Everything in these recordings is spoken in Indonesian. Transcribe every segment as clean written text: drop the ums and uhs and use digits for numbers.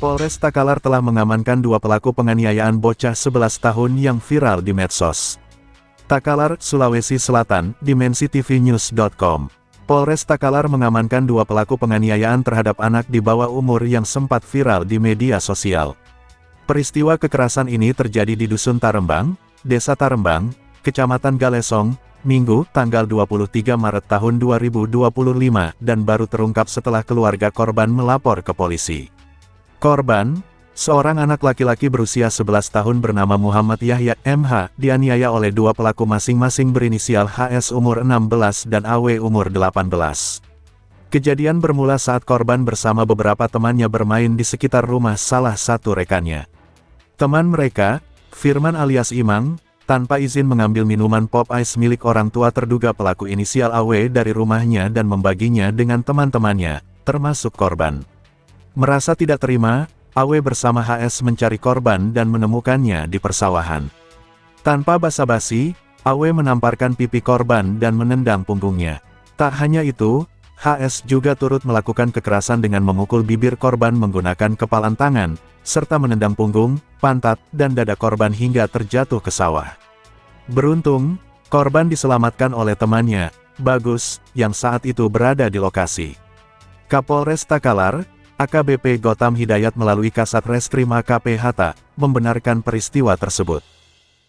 Kapolres Takalar telah mengamankan dua pelaku penganiayaan bocah 11 tahun yang viral di medsos. Takalar, Sulawesi Selatan, dimensitv-news.com. Polres Takalar mengamankan dua pelaku penganiayaan terhadap anak di bawah umur yang sempat viral di media sosial. Peristiwa kekerasan ini terjadi di Dusun Tarembang, Desa Tarembang, Kecamatan Galesong, Minggu, tanggal 23 Maret tahun 2025, dan baru terungkap setelah keluarga korban melapor ke polisi. Korban, seorang anak laki-laki berusia 11 tahun bernama Muhammad Yahya MH, dianiaya oleh dua pelaku masing-masing berinisial HS umur 16 dan AW umur 18. Kejadian bermula saat korban bersama beberapa temannya bermain di sekitar rumah salah satu rekannya. Teman mereka, Firman alias Imang, tanpa izin mengambil minuman pop ice milik orang tua terduga pelaku inisial AW dari rumahnya dan membaginya dengan teman-temannya, termasuk korban. Merasa tidak terima, AW bersama HS mencari korban dan menemukannya di persawahan. Tanpa basa-basi, AW menamparkan pipi korban dan menendang punggungnya. Tak hanya itu, HS juga turut melakukan kekerasan dengan memukul bibir korban menggunakan kepalan tangan, serta menendang punggung, pantat, dan dada korban hingga terjatuh ke sawah. Beruntung, korban diselamatkan oleh temannya, Bagus, yang saat itu berada di lokasi. Kapolres Takalar, AKBP Gotham Hidayat melalui Kasat Reskrim AKP Hatta, membenarkan peristiwa tersebut.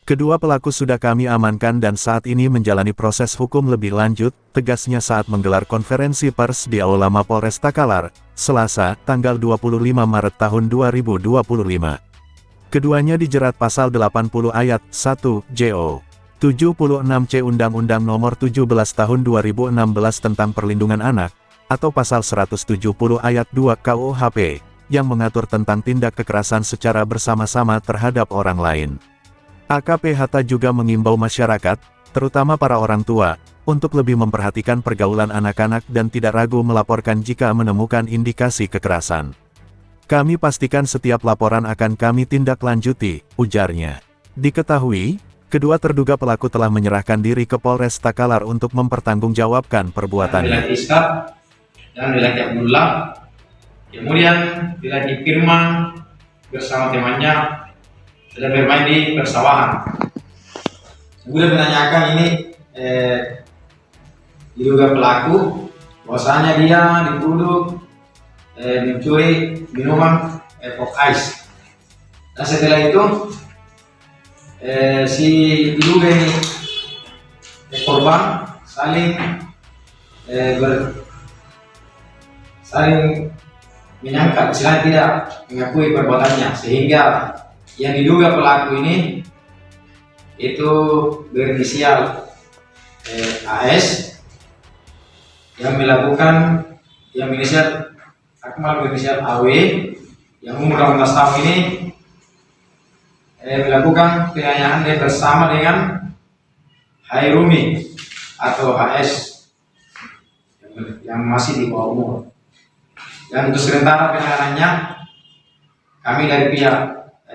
Kedua pelaku sudah kami amankan dan saat ini menjalani proses hukum lebih lanjut, tegasnya saat menggelar konferensi pers di Aula Mapolres Takalar, Selasa, tanggal 25 Maret tahun 2025. Keduanya dijerat pasal 80 ayat 1 JO 76C Undang-Undang Nomor 17 Tahun 2016 tentang Perlindungan Anak, atau pasal 170 ayat 2 KUHP, yang mengatur tentang tindak kekerasan secara bersama-sama terhadap orang lain. AKP Hatta juga mengimbau masyarakat, terutama para orang tua, untuk lebih memperhatikan pergaulan anak-anak dan tidak ragu melaporkan jika menemukan indikasi kekerasan. Kami pastikan setiap laporan akan kami tindak lanjuti, ujarnya. Diketahui, kedua terduga pelaku telah menyerahkan diri ke Polres Takalar untuk mempertanggungjawabkan perbuatannya. Dan lelaki Abdullah, kemudian lelaki Firman bersama temannya sedang bermain di persawahan. Kemudian menanyakan ini diduga pelaku, bahwasanya dia dituduh mencuri minuman pop ice. Dan setelah itu si diduga ini korban saling menyangkal, istilahnya tidak mengakui perbuatannya, sehingga yang diduga pelaku ini itu berinisial AS yang melakukan, yang inisial Akmal berinisial AW yang umur 18 tahun ini melakukan penganiayaan bersama dengan Hairumi atau HS yang masih di bawah umur. Dan untuk sementara penanganannya, kami dari pihak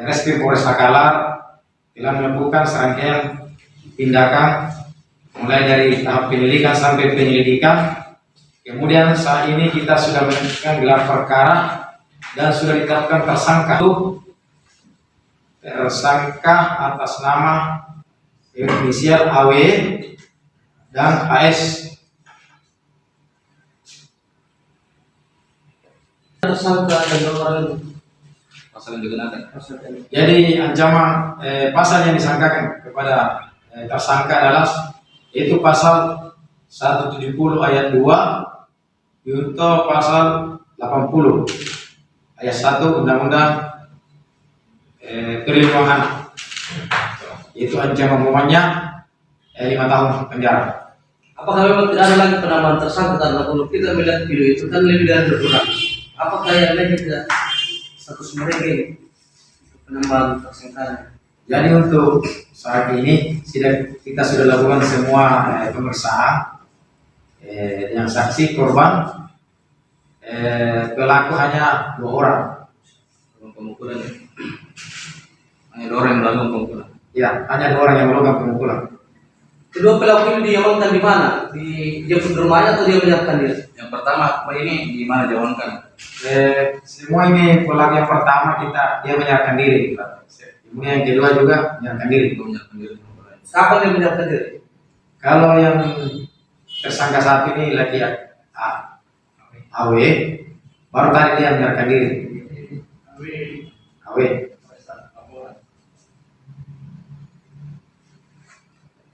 Reskrim Polres Takalar telah melakukan serangkaian tindakan mulai dari tahap penyelidikan sampai penyelidikan. Kemudian saat ini kita sudah menetapkan gelar perkara dan sudah ditetapkan tersangka atas nama inisial AW dan AS. Tersangka dan orang Pasal yang digunakan. Jadi ancaman pasal yang disangkakan kepada tersangka adalah yaitu pasal 170 ayat 2 junto pasal 80 ayat 1 Undang-Undang Perlindungan Anak. Itu ancaman hukumannya 5 tahun penjara. Apakah memang tidak ada lagi penambahan tersangka karena kalau kita melihat video itu kan lebih dari berkurang? Apakah yang lain tidak status mereka ini penambahan tersangka? Jadi untuk saat ini kita sudah lakukan semua pemeriksaan yang saksi korban, pelaku hanya 2 orang. Pemukulan hanya 2 orang yang melakukan pemukulan. Ya, hanya 2 orang yang melakukan pemukulan. Kedua pelaku ini diamankan di mana? Di jemput rumahnya atau dia menyiapkan diri? Yang pertama Pak ini di mana diamankan? Semua ini pelaku yang pertama dia menyerahkan diri, Pak. Kemudian yang kedua juga menyerahkan diri. Menyerahkan diri. Kapan dia menyiapkan diri? Kalau yang tersangka saat ini lagi AW, baru tadi dia menyerahkan diri. AW.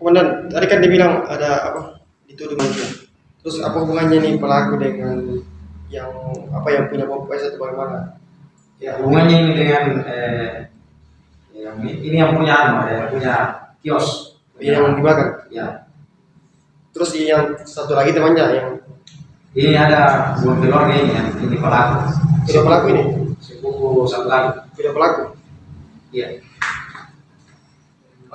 Komandan, tadi kan dibilang ada apa dituduh manusia. Terus apa hubungannya nih pelaku dengan yang punya Popeyes atau bagaimana? Ya, hubungannya ini dengan ini yang punya kios. Yang dibakar. Ya. Terus yang satu lagi temannya yang Ini ada dua keluarga ini pelaku. kedua pelaku ini, Sepupu satu lagi. kedua pelaku. Iya.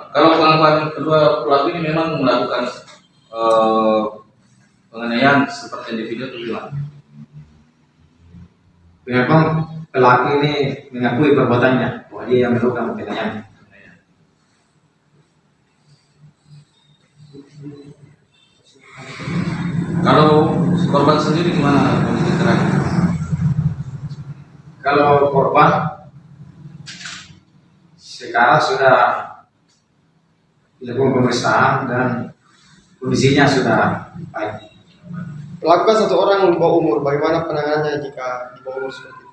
Kalau pengakuan kedua pelaku ini memang melakukan penganiayaan seperti yang di video itu bilang. Memang pelaku ini mengakui perbuatannya bahwa dia yang melakukan penganiayaan. Kalau korban sendiri gimana kondisi terakhir? Kalau korban sekarang sudah dilakukan pemeriksaan dan kondisinya sudah baik. Pelaku kan satu orang di bawah umur, bagaimana penanganannya jika di bawah umur seperti itu?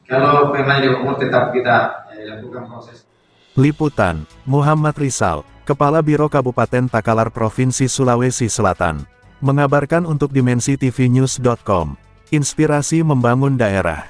Kalau memang di umur tetap kita lakukan proses. Liputan, Muhammad Rizal, Kepala Biro Kabupaten Takalar Provinsi Sulawesi Selatan, mengabarkan untuk DimensiTVNews.com, inspirasi membangun daerah.